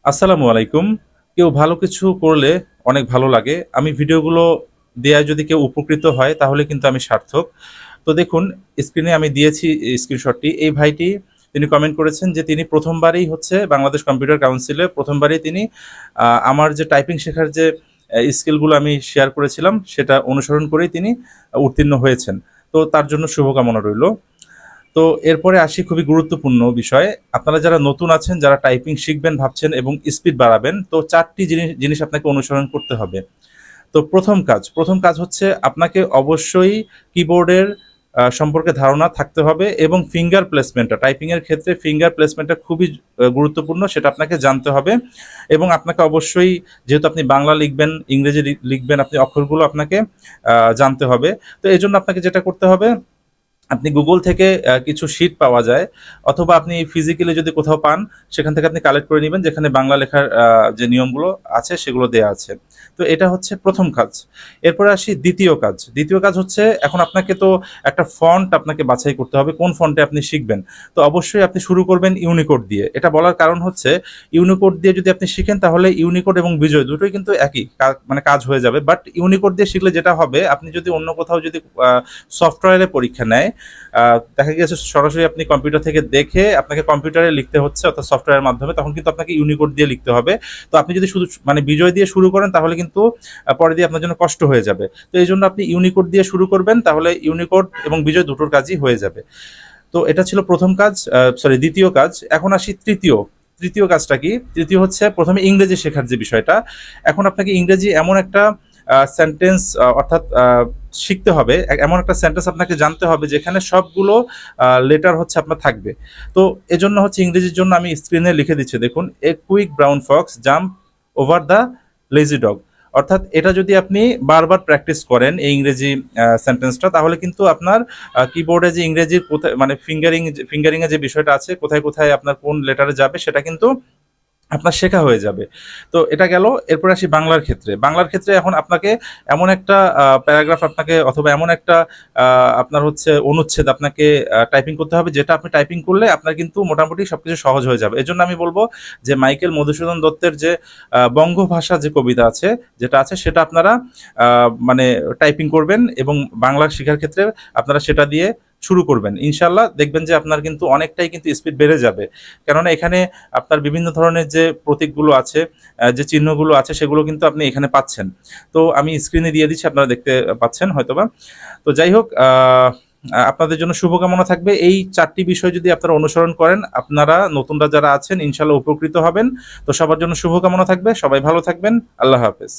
আসসালামু আলাইকুম। কেউ ভালো কিছু করলে অনেক ভালো লাগে। আমি ভিডিওগুলো দেয়ায় যদি কেউ উপকৃত হয় তাহলে কিন্তু আমি সার্থক। তো দেখুন, স্ক্রিনে আমি দিয়েছি স্ক্রিনশটটি। এই ভাইটি তিনি কমেন্ট করেছেন যে তিনি প্রথমবারেই হচ্ছে বাংলাদেশ কম্পিউটার কাউন্সিলে প্রথমবারেই তিনি আমার যে টাইপিং শেখার যে স্কিলগুলো আমি শেয়ার করেছিলাম সেটা অনুসরণ করেই তিনি উত্তীর্ণ হয়েছেন। তো তার জন্য শুভকামনা রইল। তো এরপরে আসি খুবই গুরুত্বপূর্ণ বিষয়। আপনারা যারা নতুন আছেন, যারা টাইপিং শিখবেন ভাবছেন এবং স্পিড বাড়াবেন, তো ৪ টি জিনিস আপনাকে অনুসরণ করতে হবে। তো প্রথম কাজ হচ্ছে আপনাকে অবশ্যই কিবোর্ডের সম্পর্কে ধারণা থাকতে হবে এবং ফিঙ্গার প্লেসমেন্টটা, টাইপিং এর ক্ষেত্রে ফিঙ্গার প্লেসমেন্টটা খুবই গুরুত্বপূর্ণ, সেটা আপনাকে জানতে হবে। এবং আপনাকে অবশ্যই, যেহেতু আপনি বাংলা লিখবেন, ইংরেজি লিখবেন, আপনি অক্ষরগুলো আপনাকে জানতে হবে। তো এজন্য আপনাকে যেটা করতে হবে, আপনি গুগল থেকে কিছু শিট পাওয়া যায়, অথবা আপনি ফিজিক্যালি যদি কোথাও পান সেখান থেকে আপনি কালেক্ট করে নেবেন, যেখানে বাংলা লেখার যে নিয়মগুলো আছে সেগুলো দেয়া আছে। তো এটা হচ্ছে প্রথম কাজ। এরপরে আসি দ্বিতীয় কাজ হচ্ছে, এখন আপনাকে তো একটা ফন্ট আপনাকে বাছাই করতে হবে কোন ফন্টে আপনি শিখবেন। তো অবশ্যই আপনি শুরু করবেন ইউনিকোড দিয়ে। এটা বলার কারণ হচ্ছে, ইউনিকোড দিয়ে যদি আপনি শিখেন তাহলে ইউনিকোড এবং বিজয় দুটোই কিন্তু একই মানে কাজ হয়ে যাবে। বাট ইউনিকোড দিয়ে শিখলে যেটা হবে, আপনি যদি অন্য কোথাও যদি সফটওয়্যারে পরীক্ষা নেয়, দেখা গেছে সরাসরি আপনি কম্পিউটার থেকে দেখে আপনাকে কম্পিউটারে লিখতে হচ্ছে অর্থাৎ সফটওয়্যারের মাধ্যমে, তখন কিন্তু আপনাকে ইউনিকোড দিয়ে লিখতে হবে। তো আপনি যদি শুধু মানে বিজয় দিয়ে শুরু করেন তাহলে কিন্তু পরে দিয়ে আপনার জন্য কষ্ট হয়ে যাবে। তো এই জন্য আপনি ইউনিকোড দিয়ে শুরু করবেন, তাহলে ইউনিকোড এবং বিজয় দুটোর কাজই হয়ে যাবে। তো এটা ছিল প্রথম কাজ, দ্বিতীয় কাজ। এখন আসি তৃতীয় কাজটা কি? তৃতীয় হচ্ছে প্রথমে ইংরেজি শেখার যে বিষয়টা। এখন আপনাকে ইংরেজি এমন একটা সেন্টেন্স, অর্থাৎ শিখতে হবে, এমন একটা সেন্টেন্স আপনাকে জানতে হবে যেখানে সবগুলো লেটার হচ্ছে আপনার থাকবে। তো এজন্য হচ্ছে ইংরেজির জন্য আমি স্ক্রিনে লিখে দিচ্ছি, দেখুন, a quick brown Fox jump over the lazy dog. অর্থাৎ এটা যদি আপনি বারবার প্র্যাকটিস করেন এই ইংরেজি সেন্টেন্সটা, তাহলে কিন্তু আপনার কিবোর্ডে যে ইংরেজির কোথায় মানে ফিঙ্গারিং এর যে বিষয়টা আছে, কোথায় কোথায় আপনার কোন লেটারে যাবে সেটা কিন্তু আপনার শেখা হয়ে যাবে। তো এটা গেল। এরপর আসি বাংলার ক্ষেত্রে এখন আপনাকে এমন একটা প্যারাগ্রাফ আপনাকে, অথবা এমন একটা আপনার হচ্ছে অনুচ্ছেদ আপনাকে টাইপিং করতে হবে, যেটা আপনি টাইপিং করলে আপনার কিন্তু মোটামুটি সবকিছু সহজ হয়ে যাবে। এজন্য আমি বলবো যে মাইকেল মধুসূদন দত্তের যে বঙ্গভাষা যে কবিতা আছে, যেটা আছে সেটা আপনারা মানে টাইপিং করবেন, এবং বাংলা শেখার ক্ষেত্রে আপনারা সেটা দিয়ে শুরু করবেন। ইনশাল্লাহ দেখবেন যে আপনার কিন্তু অনেকটাই কিন্তু স্পিড বেড়ে যাবে। কেননা এখানে আপনার বিভিন্ন ধরনের যে প্রতীকগুলো আছে, যে চিহ্নগুলো আছে, সেগুলো কিন্তু আপনি এখানে পাচ্ছেন। তো আমি স্ক্রিনে দিয়ে দিচ্ছি, আপনারা দেখতে পাচ্ছেন হয়তোবা। তো যাই হোক, আপনাদের জন্য শুভকামনা থাকবে। এই ৪ টি বিষয় যদি আপনারা অনুসরণ করেন, আপনারা নতুনরা যারা আছেন ইনশাল্লাহ উপকৃত হবেন। তো সবার জন্য শুভকামনা থাকবে। সবাই ভালো থাকবেন। আল্লাহ হাফেজ।